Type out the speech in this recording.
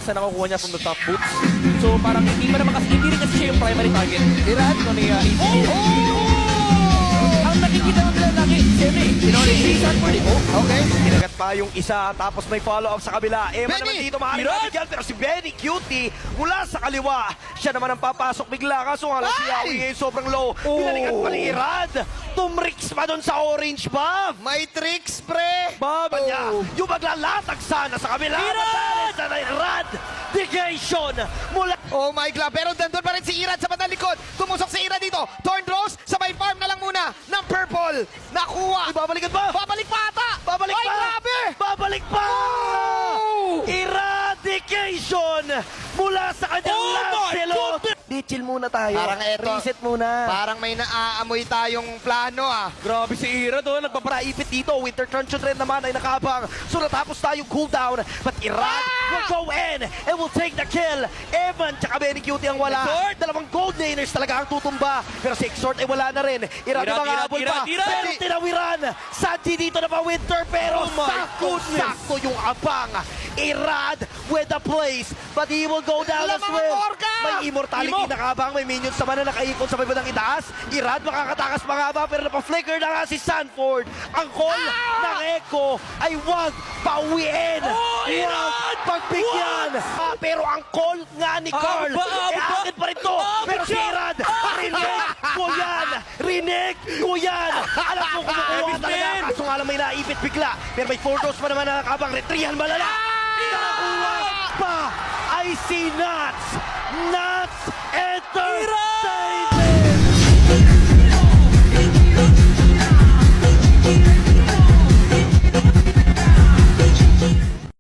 sa nakukuha niya from the top boots. So parang hindi rin kasi siya yung primary target. Irad no ni ang nakikita mo nila lagi, siyempre, si Sanford eh. Okay. Kinagat pa yung isa, tapos may follow-up sa kabila. Emma Benny! naman dito, maaaring Irad! mabigyan, pero si Benny Cutie mula sa kaliwa. Siya naman ang papasok bigla, kaso nga lang si Ay! Yawi ngayon sobrang low. Pinalikat pa ni Irad. Tumrix pa doon sa orange buff. May tricks, pre! Baba niya, yung maglalatag sana sa kabila. Irad! Sa Irad! Negation mula... Oh my God, pero nandun pa rin si Irad sa bandang likod. Tumusok si Irad dito. Torn Rose, sabay farm na lang muna ng purple. Nakuha. Babalikan pa! Babalik pa ata. Babalik Ay, pa! grabe! Babalik pa! Oh! Eradication mula sa kanyang Oh my Lancelot! goodness! Di, chill muna tayo. Parang eto. Reset muna. Parang may naaamoy tayong plano ah. Grabe si Ira doon. Nagpaparaipit dito. Winter Truncheon rin naman ay nakabang. So natapos tayong cooldown. But Irad will go in and will take the kill. Evan tsaka Benny Cutie ang wala. Exort! Dalawang gold laners talaga ang tutumba. Pero si Exort ay wala na rin. Irad ang mga habol pa. Irad! Pero tinawiran. Sanji dito na pa Winter. Pero Oh my goodness! sakto yung abang. Irad with the place. But he will go down as Lamang well. Orca! May immortality Imo! nakabang. May minions naman na nakaipon sa bandang itaas. Irad makakatakas pa nga ba, pero napa-flicker na nga si Sanford. Ang call ng Echo ay wag pauwiin. Oh, Wag Irad! pagbigyan. Pero ang call nga ni Carl, akit pa rin to. Pero si Irad, rinig ko yan. Rinig ko yan. Alam mo kumukuha talaga. Kaso nga lang may naipit bigla. Pero may 4 dose pa naman na nakabang. Retrihan malala. Nakakuha pa ay si Nuts.